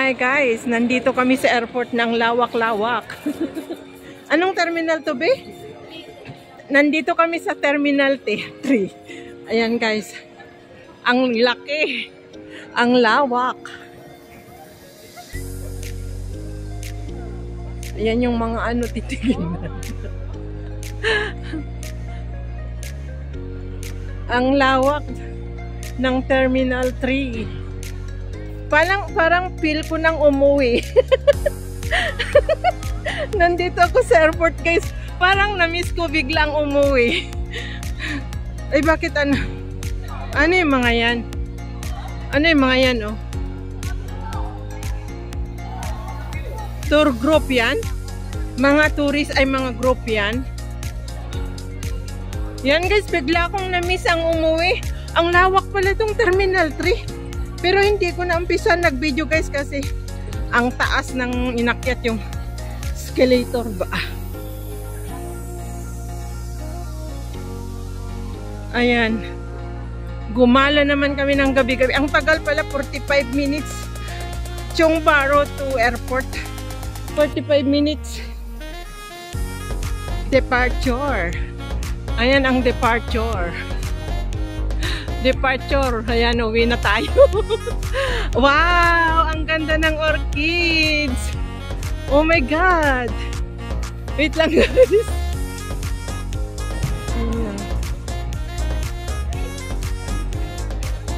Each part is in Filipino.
Hi guys, nandito kami sa airport ng lawak-lawak. Anong terminal to be? Nandito kami sa Terminal 3. Ayan guys, ang laki, ang lawak. Ayan yung mga ano titignan. Ang lawak ng Terminal 3. Parang feel ko nang umuwi. Nandito ako sa airport guys. Parang na-miss ko biglang umuwi. Ay bakit ano? Ano yung mga yan? Ano yung mga yan oh? Tour group yan? Mga tourist ay mga group yan? Yan guys, bigla akong na-miss ang umuwi. Ang lawak pala itong Terminal 3. Pero hindi ko na umpisa nag-video guys kasi ang taas ng inakyat yung escalator ba. Ayan. Gumala naman kami ng gabi-gabi. Ang tagal pala, 45 minutes. Chongbaro to airport. 45 minutes. Departure. Ayan ang departure. Departure. Ayan, uwi na tayo. Wow! Ang ganda ng orchids. Oh my God! Wait lang guys.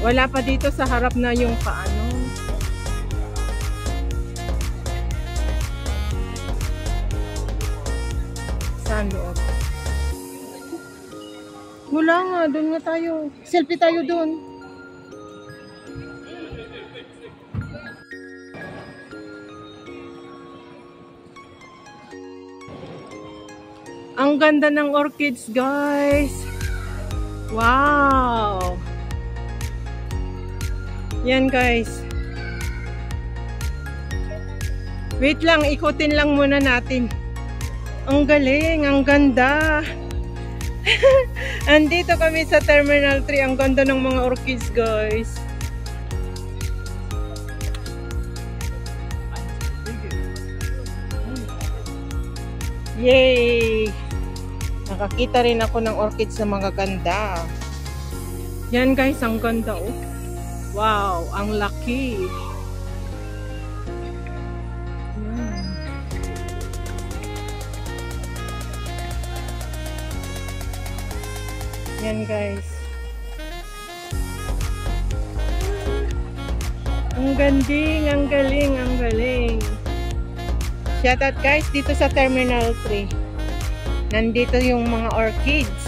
Wala pa dito sa harap na yung paano. Saan loob? Wala nga, doon nga tayo. Selfie tayo doon. Ang ganda ng orchids, guys. Wow! Yan, guys. Wait lang, ikutin lang muna natin. Ang galing, ang ganda. Andito kami sa Terminal 3. Ang ganda ng mga orchids, guys. Yay! Nakakita rin ako ng orchids na mga ganda. Yan guys, ang ganda oh. Wow, ang laki. Yan guys. Ang ganding, ang galing, ang galing. Shoutout guys dito sa Terminal 3. Nandito yung mga orchids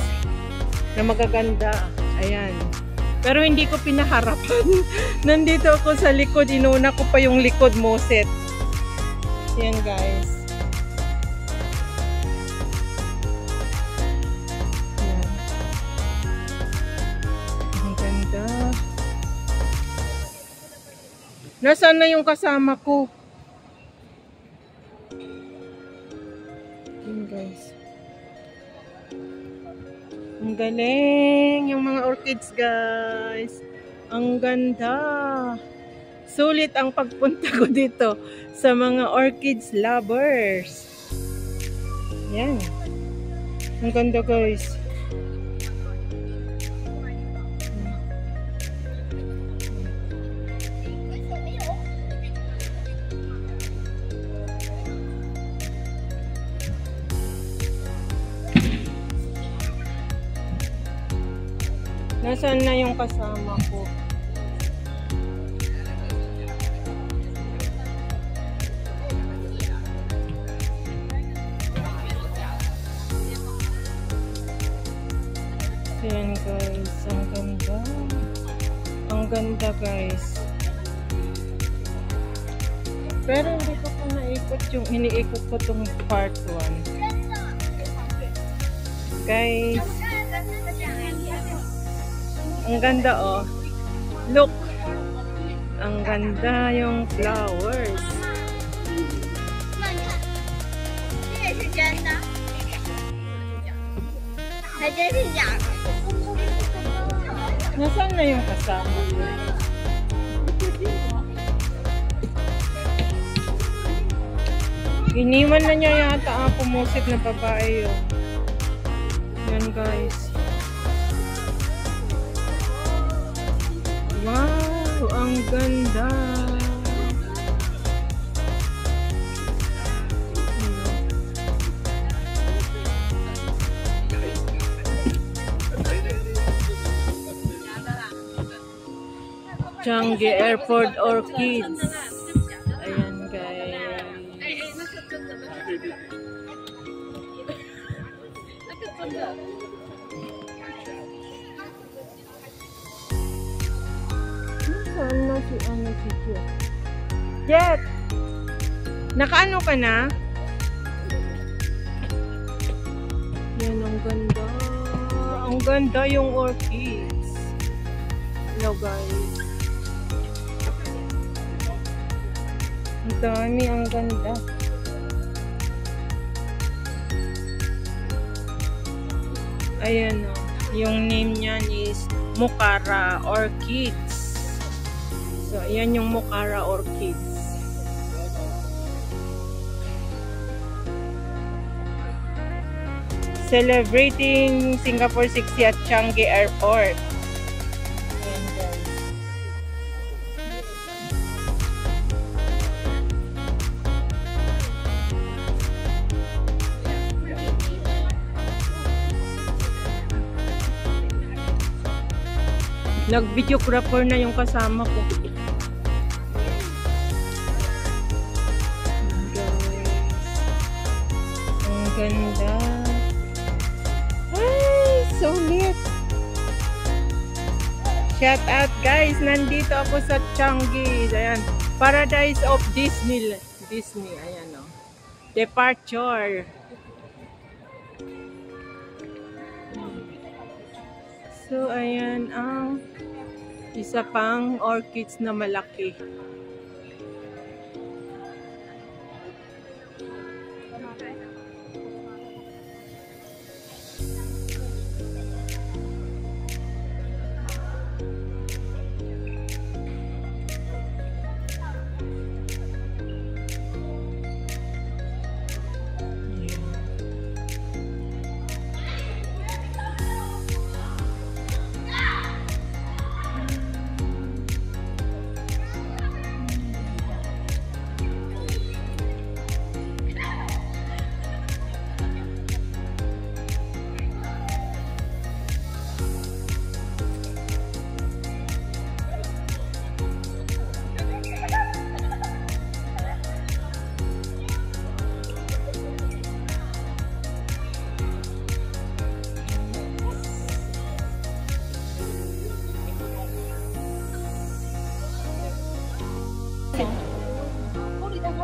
na magaganda. Ayan. Pero hindi ko pinaharapan. Nandito ako sa likod. Inuna ko pa yung likod moset. Yan guys. Nasaan na yung kasama ko? Yun guys. Ang galing yung mga orchids guys. Ang ganda. Sulit ang pagpunta ko dito sa mga orchids lovers. Yan. Ang ganda guys. Nasaan na yung kasama ko? Ayan guys, ang ganda. Ang ganda guys. Pero hindi ko pa naikot yung iniikot ko tong part 1. Guys. Ang ganda oh. Look. Ang ganda yung flowers. Nasaan na yung kasama? Iniwan na niya yata ang pumusit na babae yun. Yan guys. Wow! Ang ganda! Changi Airport Orchids. Ayan guys. Saan na si Jet? Jet! Nakaano ka na? Yan, ang ganda. Ang ganda yung orchids. Hello guys. Ang dami, ang ganda. Ayan o. Yung name niyan is Mukara Orchids. So, ayan yung Mukara Orchids. Celebrating Singapore 60th Changi Airport. Ayan guys. Nag-videographer na yung kasama ko. Ang ganda. Ay, sulit. Shout out guys, nandito ako sa Changi. Ayan, Paradise of Disney. Ayan o. Departure. So, ayan ang isa pang orchids na malaki.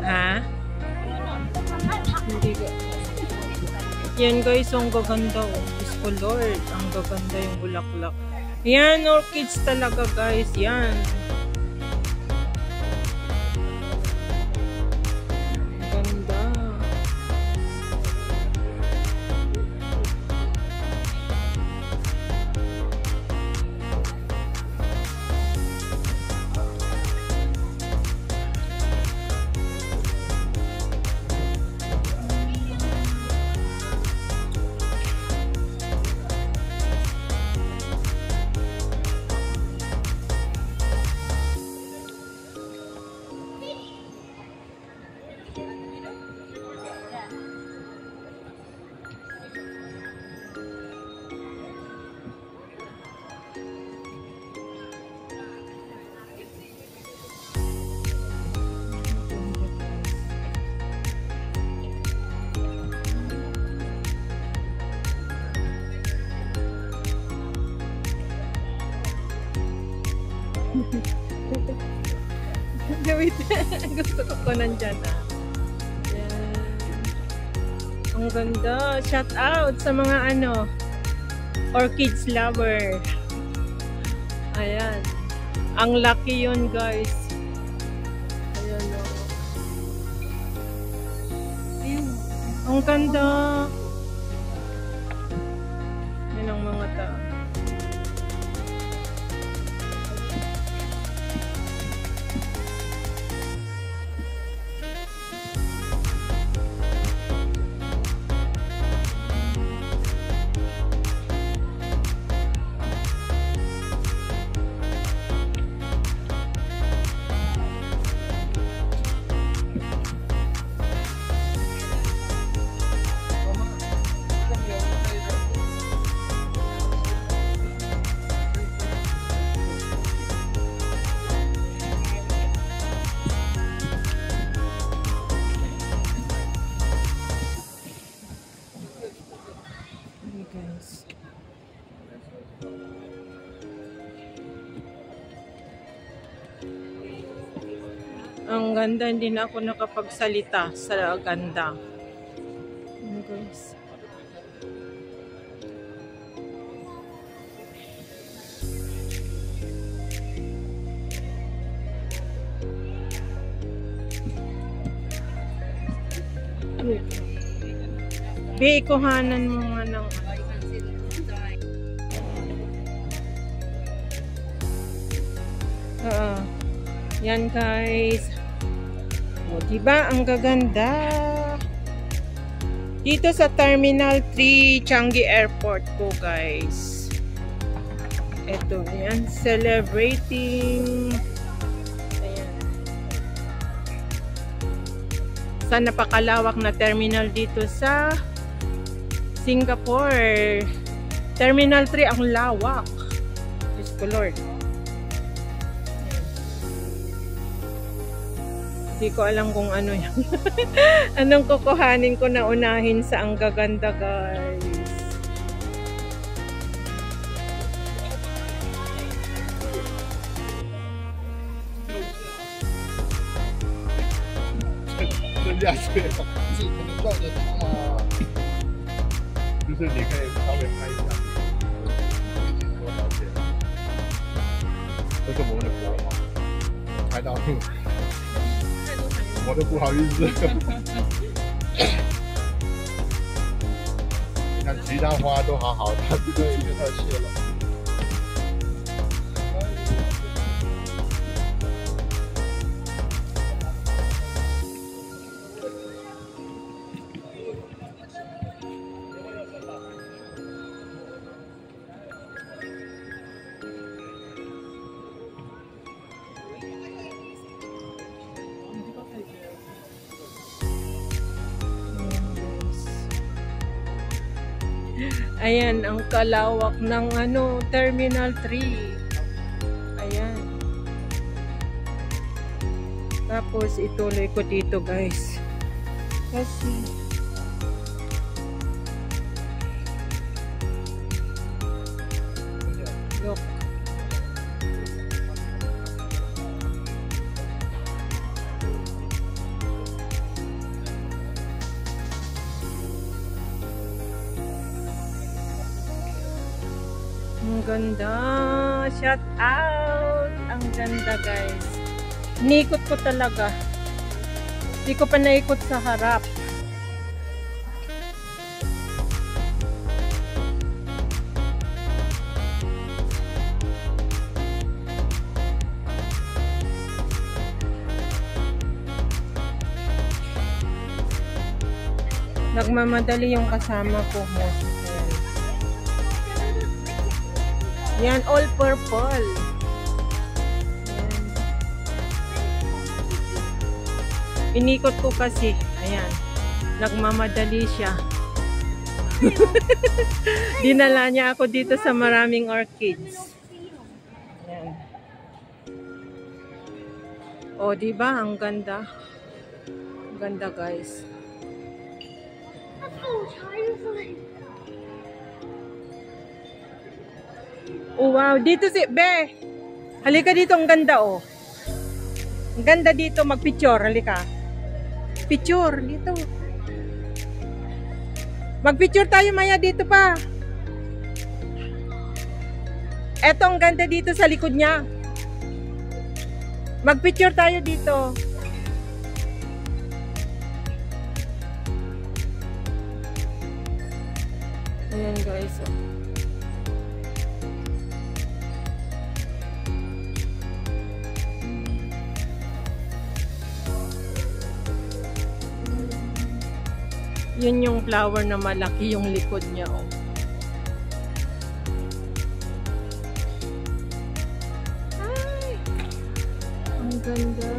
Ha? Hindi ko. Yan guys, ang gaganda oh. Diyos ko Lord, ang gaganda yung bulaklak. Yan, orchids talaga guys, yan. Ganda. Wait, gusto ko nandyan ah. Yan. Ang ganda. Shout out sa mga ano, orchids lover. Ayan. Ang lucky yun guys. Ayan o. Ayan. Ang ganda. Yan ang mga tao. guys. Ang ganda, hindi na ako nakapagsalita sa ganda. Ayan, guys. Be, kuhanan mo nga ng yan guys. O, diba? Ang gaganda. Dito sa Terminal 3, Changi Airport po guys. Ito, yan. Celebrating. Ayan. Sa napakalawak na terminal dito sa Singapore. Terminal 3, ang lawak. Diyos ko Lord. Hindi ko alam kung ano yan. Anong kukuhanin ko na unahin sa ang gaganda guys.我都不好意思。你看其他花都好好的，这个也太谢了。Ayan, ang kalawak ng Terminal 3. Ayan. Tapos, ituloy ko dito, guys. Kasi, look. Ang ganda. Shout out. Ang ganda guys. Inikot ko talaga. Hindi ko pa naikot sa harap. Nagmamadali yung kasama ko mo. Yan, all purple. Yan. Inikot ko kasi. Ayan. Nagmamadali siya. Dinala niya ako dito sa maraming orchids. Ayan. O, diba? Ang ganda. Ang ganda, guys. Oh, wow. Dito si Be. Halika dito. Ang ganda, oh. Ang ganda dito. Mag-picture. Halika. Picture. Dito. Mag-picture tayo maya dito pa. Eto, ang ganda dito sa likod niya. Mag-picture tayo dito. Ayan, guys. Oh. Yun yung flower na malaki yung likod niya, oh. Ay! Ang ganda.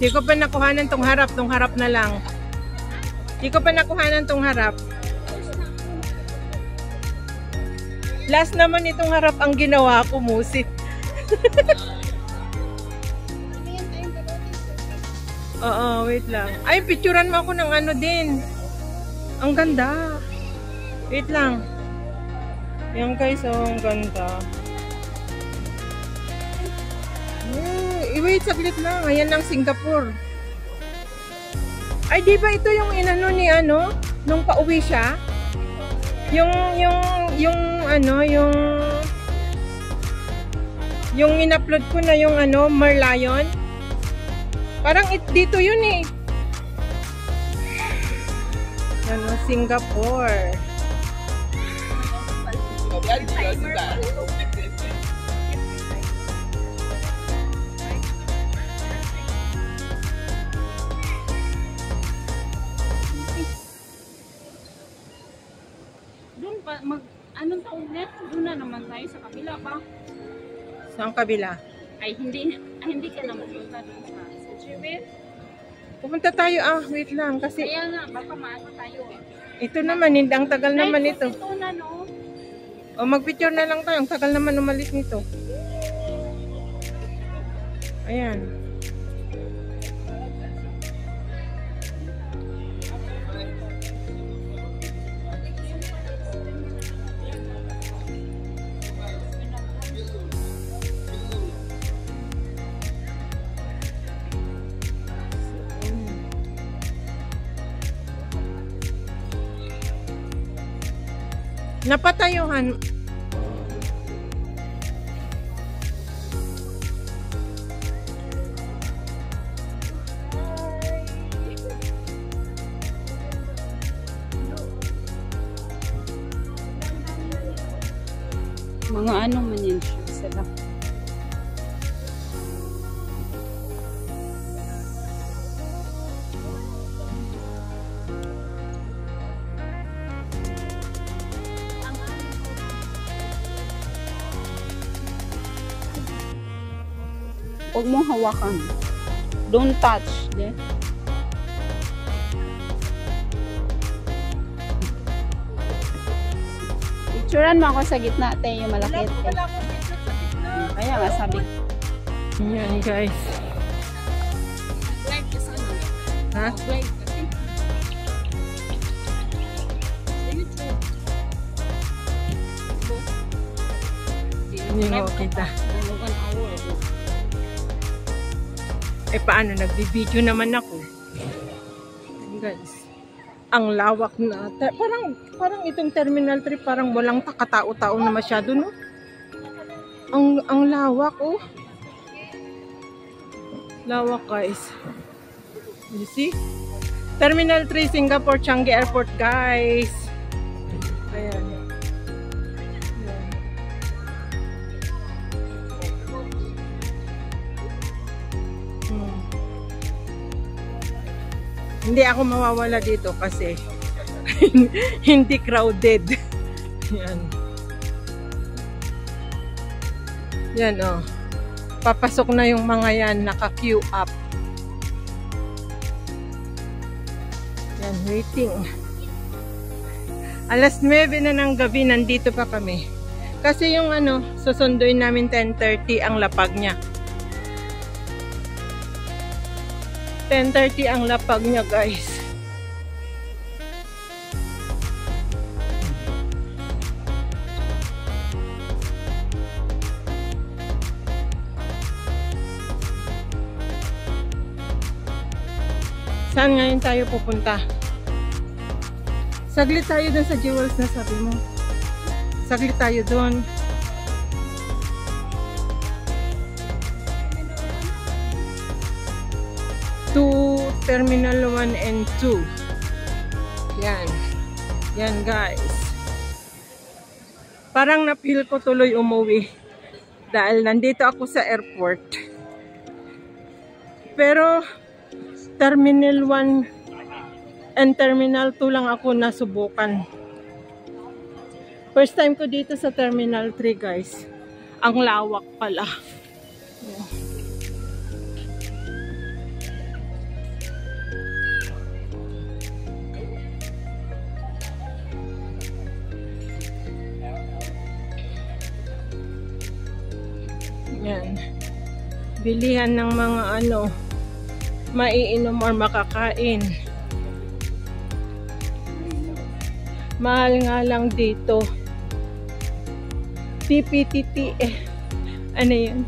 Di ko pa nakuhanan tong harap na lang. Di ko pa nakuhanan tong harap. Last naman itong harap ang ginawa ko, musit. Oo, wait lang. Ay, picturean mo ako ng ano din. Ang ganda. Wait lang. Yan guys, oh, ang ganda. Wait, saglit lang. Ayan ang Singapore. Ay, di ba ito yung inano ni ano? Nung pauwi siya? Yung in-upload ko na yung ano, Merlion. Parang dito yun eh. Ano, Singapore. Doon pa, anong tawag net? Doon na naman tayo sa kabila ba? Saan kabila? Ay, hindi ka na magpunta doon sa Tribet. Pupunta tayo, wait lang. Kasi Kaya nga, baka maano tayo eh. ito naman, hindi ang tagal naman ito. Ito na, no? O, mag-picture na lang tayo. Ang tagal naman umalis nito. Ayan. Napatayuhan. Mga ano man yan siya sila. Huwag mong hawakan. Don't touch. De. Picturean mo ako sa gitna, te, yung malaki. Kaya nga sabi. Yan guys. Live kasi ano? Ha? Live kasi. Sa YouTube. Hindi mo kita. 1 hour. Paano? Nagbibideo naman ako. Guys. Ang lawak na. Parang itong Terminal 3 parang walang katao-tao na masyado, no? Ang lawak, oh. Lawak, guys. You see? Terminal 3 Singapore Changi Airport, guys. Ayan. Hindi ako mawawala dito kasi hindi crowded. Yan. Yan, oh. Papasok na yung mga yan, naka-queue up. Yan, waiting. Alas 9 na ng gabi, nandito pa kami. Kasi yung ano, susunduin namin 10:30 ang lapag niya. 10:30 ang lapag niya, guys. Saan ngayon tayo pupunta? Saglit tayo dun sa jewels na sabi mo. Saglit tayo dun. To Terminal 1 and 2. Yan. Yan, guys. Parang na-feel ko tuloy umuwi. Dahil nandito ako sa airport. Pero Terminal 1 and Terminal 2 lang ako nasubukan. First time ko dito sa Terminal 3, guys. Ang lawak pala. bilihan ng mga maiinom or makakain. Mahal nga lang dito. TPTT ano yun?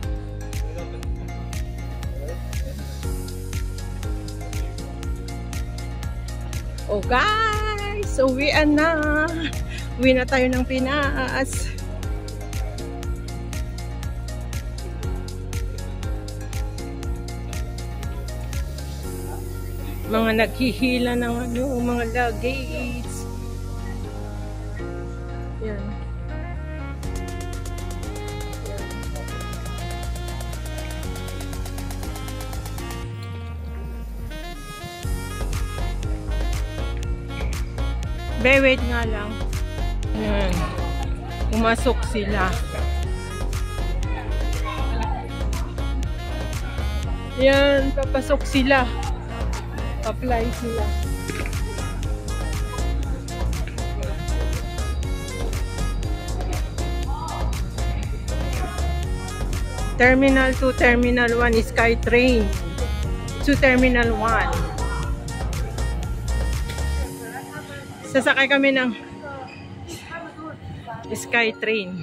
Oh guys, uwian na. Uwi na tayo ng Pinas. Mga naghihila ng mga luggage. Yan. Wait nga lang. Yan. Pumasok sila. Yan, papasok sila. Apply sila. Terminal 2, Terminal 1 is SkyTrain. To Terminal 1. Sasakay kami ng SkyTrain.